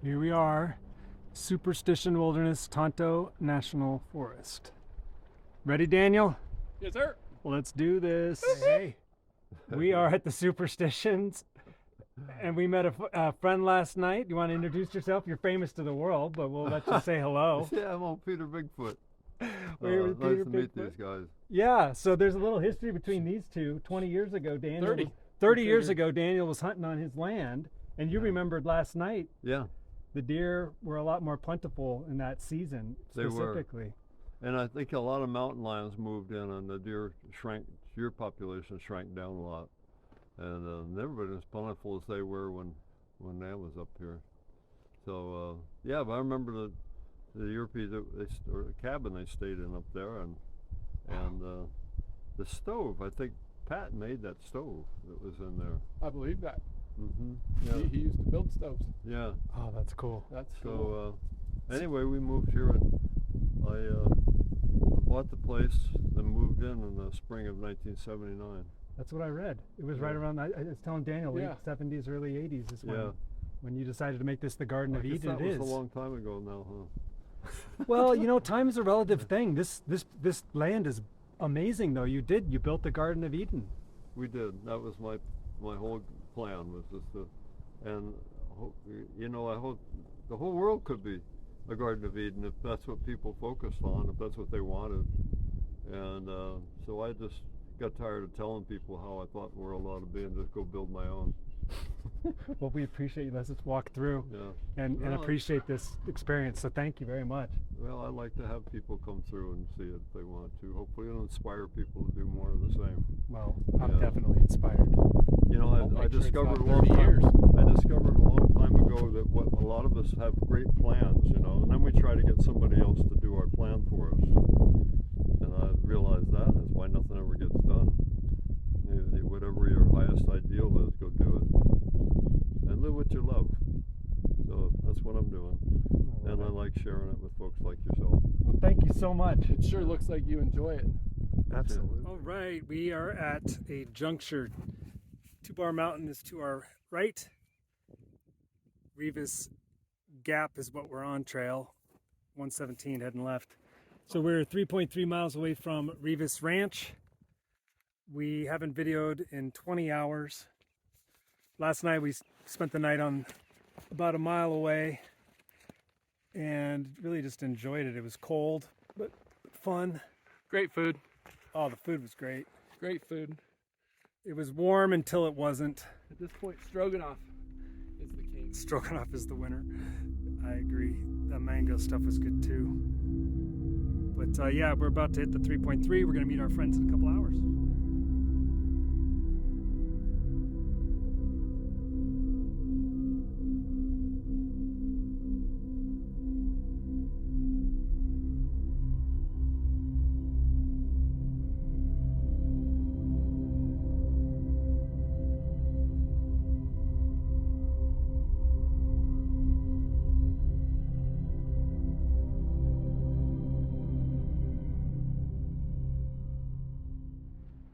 Here we are, Superstition Wilderness, Tonto National Forest. Ready, Daniel? Yes, sir. Let's do this. Hey, we are at the Superstitions, and we met a friend last night. You want to introduce yourself? You're famous to the world, but we'll let you say hello. Yeah, I'm on Peter Bigfoot. We're with Peter Nice to meet Bigfoot. these guys. Yeah, so there's a little history between these two. 20 years ago, Daniel. 30 years ago, Daniel was hunting on his land, and you remembered last night. Yeah, The deer were a lot more plentiful in that season, They were. specifically. and I think a lot of mountain lions moved in, and the deer population shrank down a lot, and never been as plentiful as they were when I was up here. So yeah, but I remember the Europeans, or the cabin they stayed in up there, and the stove. I think Pat made that stove that was in there. I believe that. Yeah. He used to build stoves. Yeah. Oh, that's cool. That's cool. So anyway, we moved here, and I bought the place, then moved in the spring of 1979. That's what I read. It was right around, I was telling Daniel, late 70s, early 80s is when you decided to make this the Garden of Eden. That was a long time ago now, huh? Well, you know, time is a relative thing. This land is amazing, though. You built the Garden of Eden. We did. That was my whole plan, was just to, and you know, I hope the whole world could be a Garden of Eden if that's what people focused on, if that's what they wanted. And so I just got tired of telling people how I thought the world ought to be and just go build my own. Well, we appreciate you. Let's just walk through and Well, appreciate this experience. So thank you very much. Well, I like to have people come through and see it if they want to. Hopefully it'll inspire people to do more of the same. Well, I'm definitely inspired. You know, I'll I make sure it's discovered not a long 30 time. years. I discovered a long time ago that what a lot of us have great plans, you know, and then we try to get somebody else to do our plan for us. And I realized that is why nothing ever gets done. Whatever your highest ideal is, go do it, and live what you love. So that's what I'm doing, and I like sharing it with folks like yourself. Well, thank you so much. It sure looks like you enjoy it. Absolutely. All right, we are at a juncture. Two Bar Mountain is to our right. REAVIS Gap is what we're on, trail 117 heading left. So we're 3.3 miles away from REAVIS Ranch. We haven't videoed in 20 hours. Last night we spent the night on about a mile away and really just enjoyed it. It was cold, but fun. Great food. Oh, the food was great. Great food. It was warm until it wasn't. At this point, stroganoff is the king. Stroganoff is the winner. I agree. The mango stuff was good too. But yeah, we're about to hit the 3.3. We're going to meet our friends in a couple hours.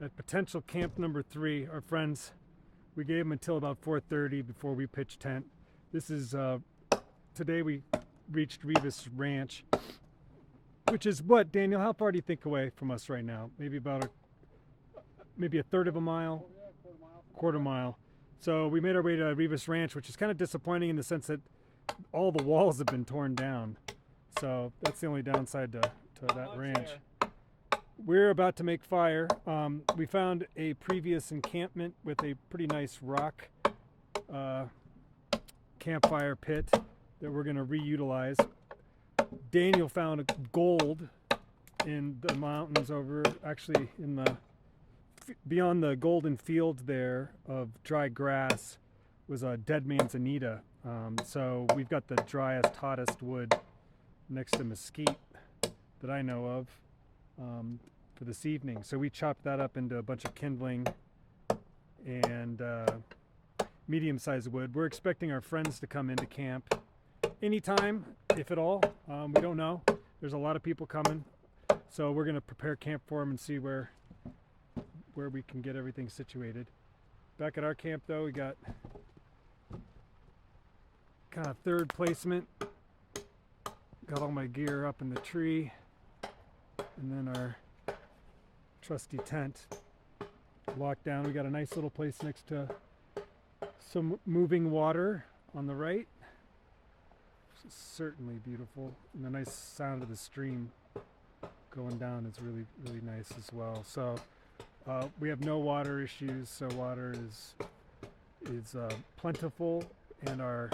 At potential camp number 3, our friends, we gave them until about 4:30 before we pitched tent. This is, today we reached REAVIS Ranch, which is what, Daniel, how far do you think away from us right now? Maybe about maybe a third of a mile? Quarter mile. So we made our way to REAVIS Ranch, which is kind of disappointing in the sense that all the walls have been torn down. So that's the only downside to that ranch. We're about to make fire. We found a previous encampment with a pretty nice rock campfire pit that we're going to reutilize. Daniel found gold in the mountains over, actually in the beyond the golden field there of dry grass was a dead man's Anita. So we've got the driest, hottest wood next to mesquite that I know of. For this evening. So we chopped that up into a bunch of kindling and medium-sized wood. We're expecting our friends to come into camp anytime, if at all. We don't know. There's a lot of people coming. So we're going to prepare camp for them and see where we can get everything situated. Back at our camp though, we got kind of third placement. Got all my gear up in the tree. And then our trusty tent locked down. We got a nice little place next to some moving water on the right. Which is certainly beautiful. And the nice sound of the stream going down is really, really nice as well. So we have no water issues, so water is plentiful, and our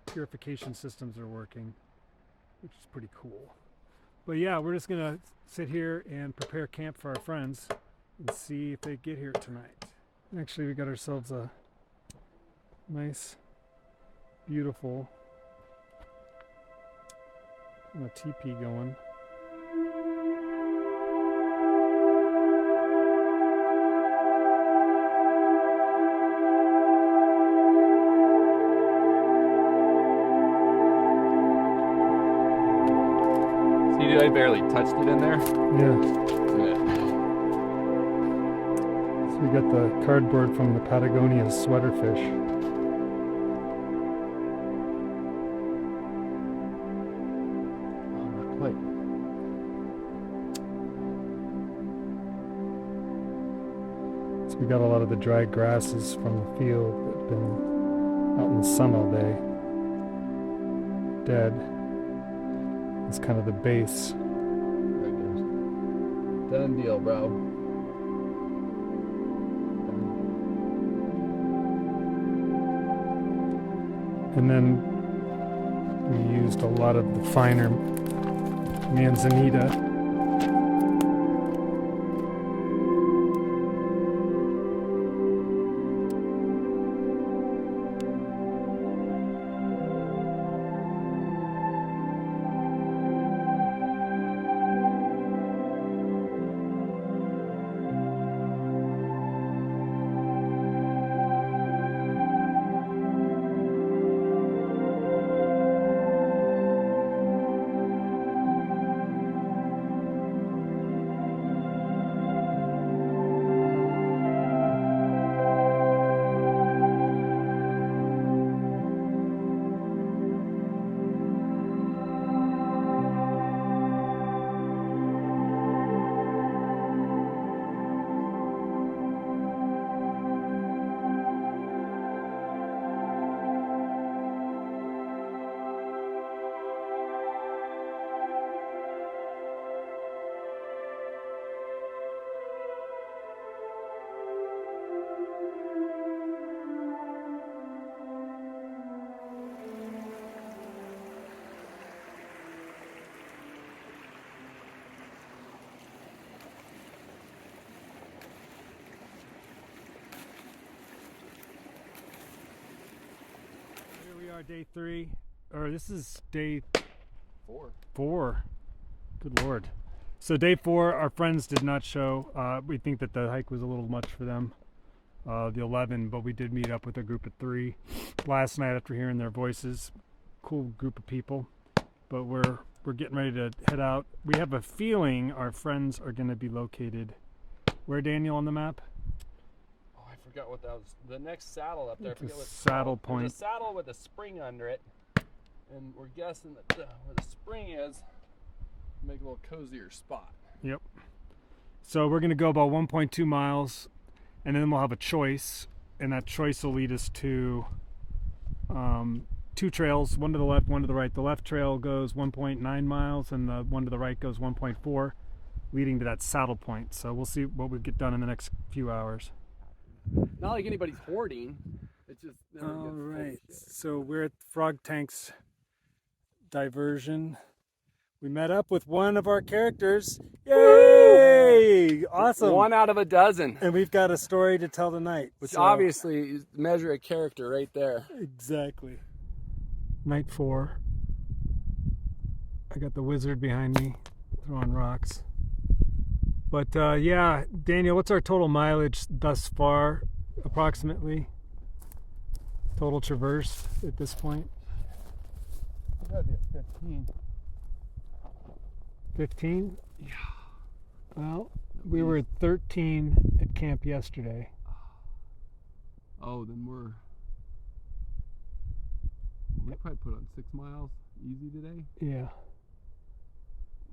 purification systems are working, which is pretty cool. But yeah, we're just gonna sit here and prepare camp for our friends and see if they get here tonight. Actually, we got ourselves a nice, beautiful teepee going. See, I barely touched it in there. Yeah. So we got the cardboard from the Patagonia sweater fish. Wait. So we got a lot of the dry grasses from the field that have been out in the sun all day, dead. It's kind of the base. Right there. Done deal, bro. And then we used a lot of the finer manzanita. Day 3, or this is day 4. Good Lord. So day 4, our friends did not show. We think that the hike was a little much for them, the 11, but we did meet up with a group of 3 last night after hearing their voices. Cool group of people, but we're getting ready to head out. We have a feeling our friends are going to be located where, Daniel, on the map? I forgot what that was. The next saddle up there. I forget what Saddle Point. There's a saddle with a spring under it, and we're guessing that where the spring is, make a little cozier spot. Yep. So we're going to go about 1.2 miles, and then we'll have a choice, and that choice will lead us to 2 trails, one to the left, one to the right. The left trail goes 1.9 miles, and the one to the right goes 1.4, leading to that saddle point. So we'll see what we get done in the next few hours. Not like anybody's hoarding. It's just. All right. So we're at Frog Tank's diversion. We met up with one of our characters. Yay! Awesome. 1 out of a dozen. And we've got a story to tell tonight. Which obviously is measure a character right there. Exactly. Night 4. I got the wizard behind me throwing rocks. But yeah, Daniel, what's our total mileage thus far, approximately? Total traverse at this point? You gotta be at 15. 15? Yeah. Well, we were at 13 at camp yesterday. Oh, then We probably put on 6 miles easy today. Yeah.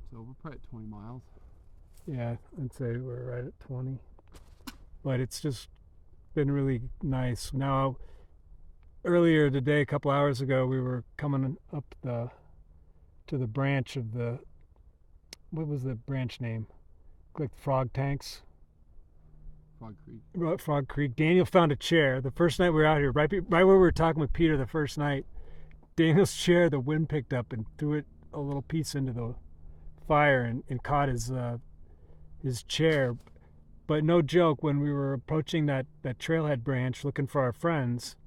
So we're probably at 20 miles. Yeah, I'd say we're right at 20. But it's just been really nice. Now, earlier today, a couple hours ago, we were coming up to the branch of the, what was the branch name? Like Frog Tanks? Frog Creek. Frog Creek. Daniel found a chair. The first night we were out here, right where we were talking with Peter the first night, Daniel's chair, the wind picked up and threw it a little piece into the fire and caught his chair. But no joke, when we were approaching that trailhead branch looking for our friends,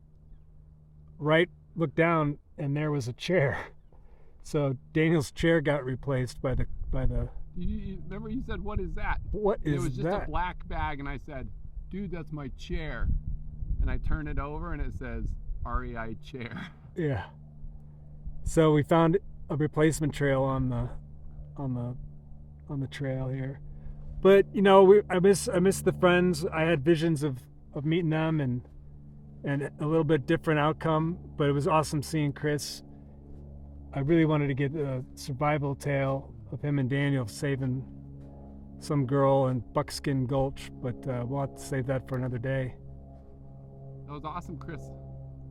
looked down and there was a chair. So Daniel's chair got replaced by the. You remember you said, "What is that?" What is that? It was just a black bag, and I said, "Dude, that's my chair." And I turned it over, and it says REI chair. Yeah. So we found a replacement trail on the trail here. But you know, I miss the friends. I had visions of meeting them and a little bit different outcome. But it was awesome seeing Chris. I really wanted to get a survival tale of him and Daniel saving some girl in Buckskin Gulch, but we'll have to save that for another day. That was awesome, Chris.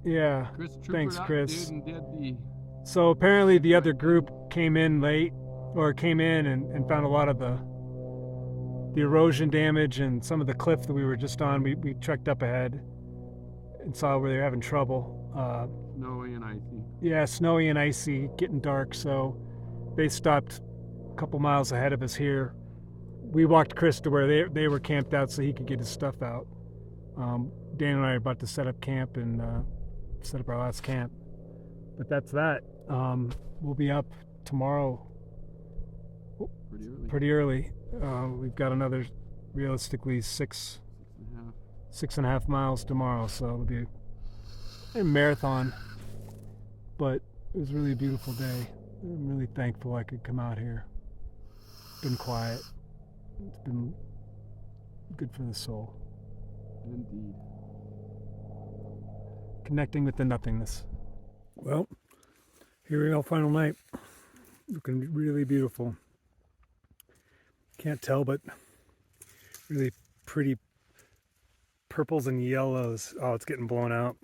Yeah. Chris troopered Thanks, up, Chris. dude, and did the. So apparently the other group came in late, or came in and found a lot of the erosion damage and some of the cliff that we were just on. We trekked up ahead and saw where they were having trouble. Snowy and icy. Yeah, snowy and icy, getting dark, so they stopped a couple miles ahead of us here. We walked Chris to where they were camped out so he could get his stuff out. Dan and I are about to set up camp and set up our last camp. But that's that. We'll be up tomorrow pretty early. We've got another, realistically, 6.5 miles tomorrow, so it'll be a marathon. But it was really a beautiful day. I'm really thankful I could come out here. It's been quiet. It's been good for the soul. Indeed. Connecting with the nothingness. Well, here we go, final night. Looking really beautiful. Can't tell, but really pretty purples and yellows. Oh, it's getting blown out.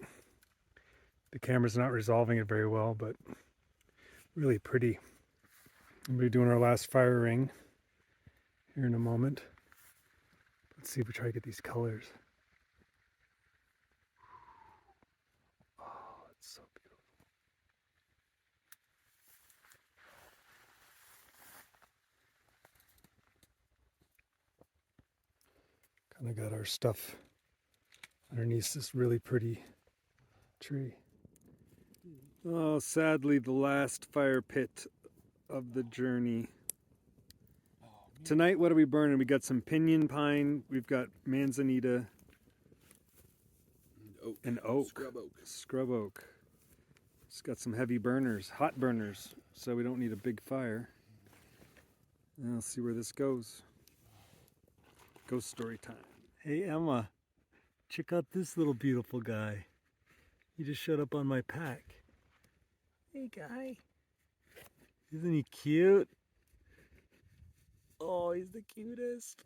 The camera's not resolving it very well, but really pretty. We'll be doing our last fire ring here in a moment. Let's see if we try to get these colors. Oh, it's so beautiful. Kind of got our stuff underneath this really pretty tree. Oh, sadly, the last fire pit of the journey. Tonight, what are we burning? We got some pinyon pine, we've got manzanita, and oak. Scrub oak. It's got some heavy burners, hot burners, so we don't need a big fire. And I'll see where this goes. Ghost story time. Hey Emma, check out this little beautiful guy. He just showed up on my pack. Hey guy. Isn't he cute? Oh, he's the cutest.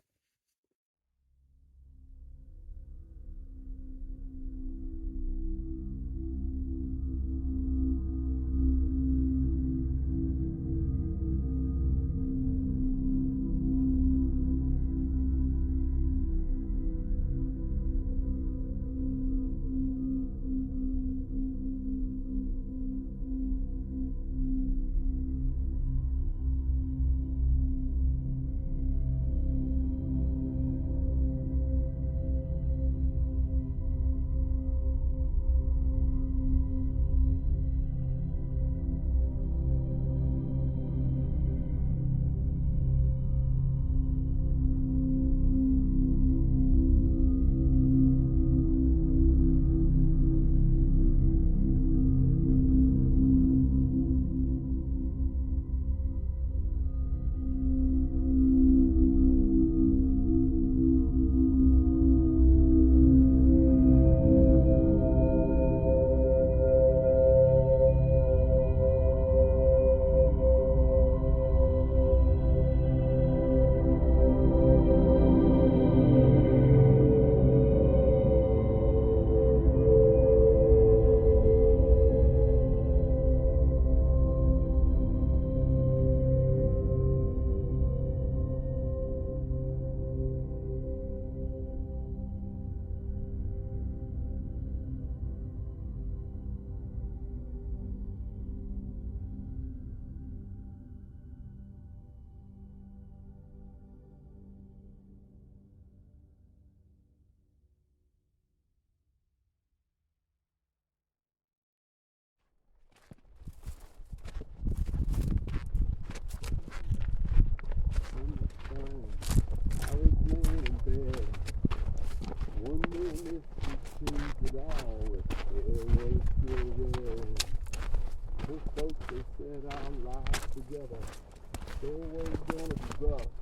It's always gonna be rough.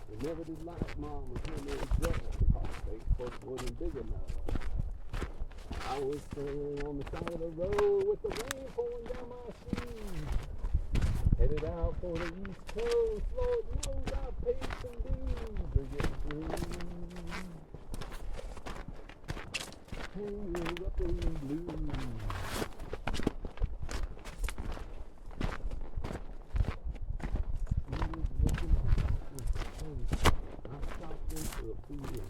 They never did like mama when they was rough because Facebook wasn't big enough. I was sailing on the side of the road with the rain pouring down my shoes. Headed out for the East Coast, Lord knows I paid some dues to get through. Hang your up in blue. I stopped into a beer.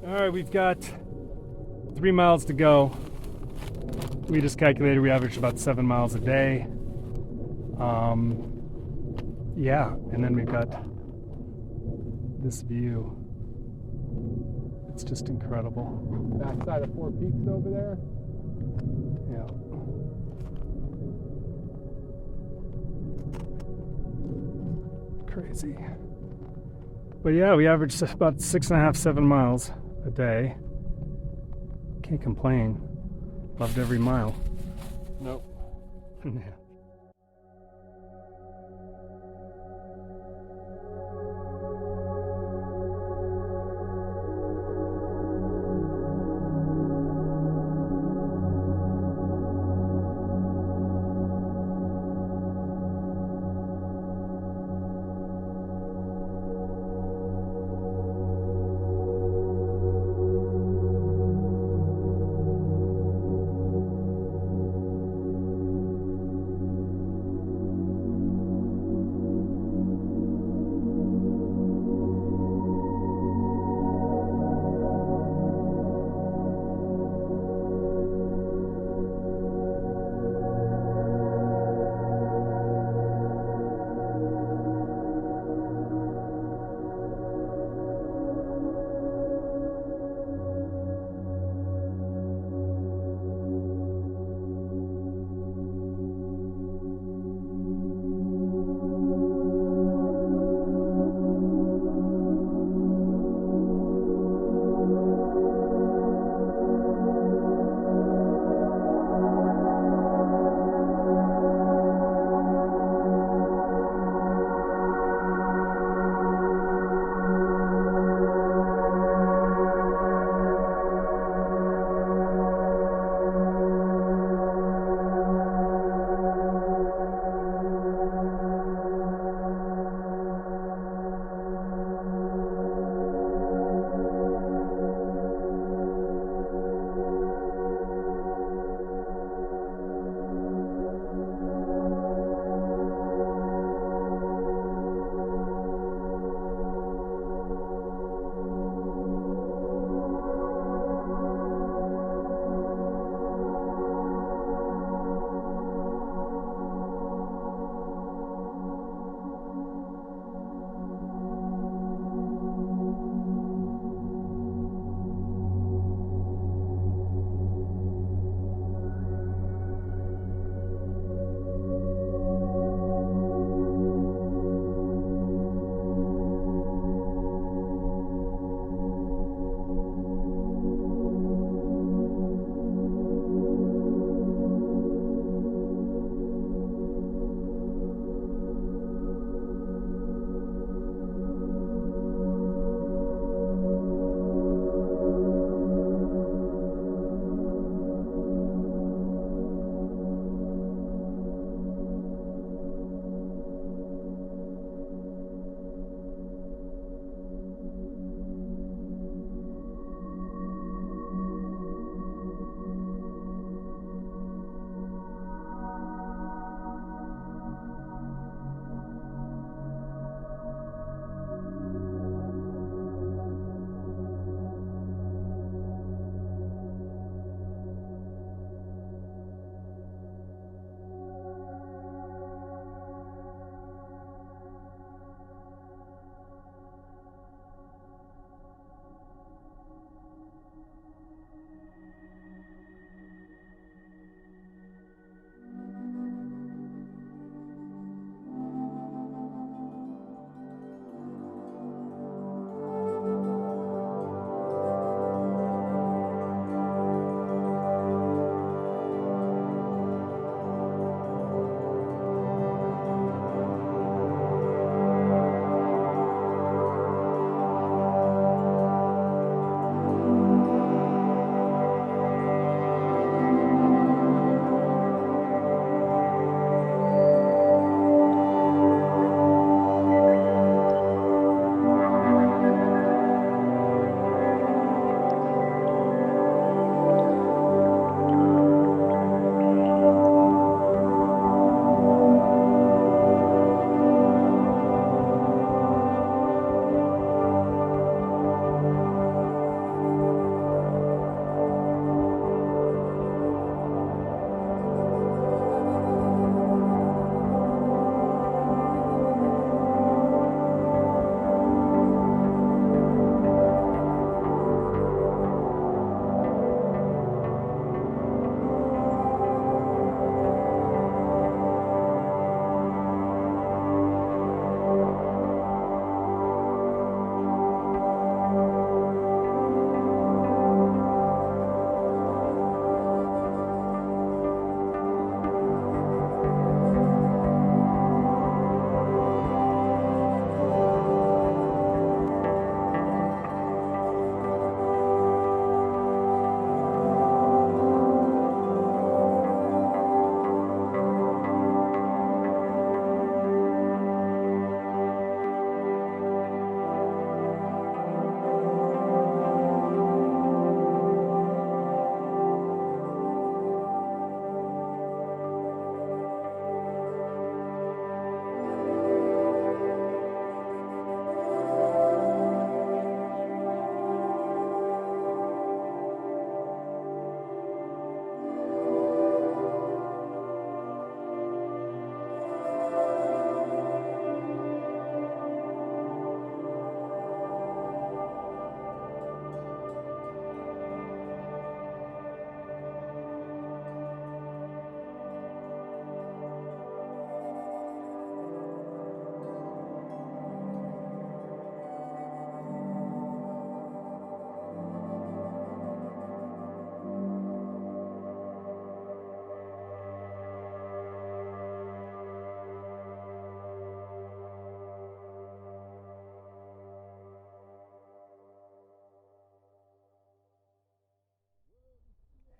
Alright, we've got 3 miles to go. We just calculated we average about 7 miles a day. Yeah, and then we've got this view. It's just incredible. Backside of Four Peaks over there. Yeah. Crazy. But yeah, we average about 6.5, 7 miles a day. Can't complain. Loved every mile. Nope. Yeah.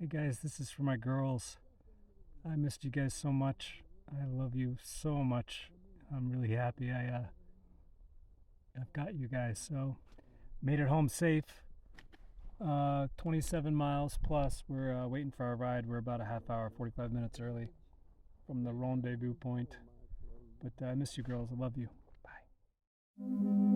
Hey guys, this is for my girls. I missed you guys so much. I love you so much. I'm really happy I've got you guys. So made it home safe. 27 miles plus. We're waiting for our ride. We're about a half hour, 45 minutes early from the rendezvous point. But I miss you girls. I love you. Bye.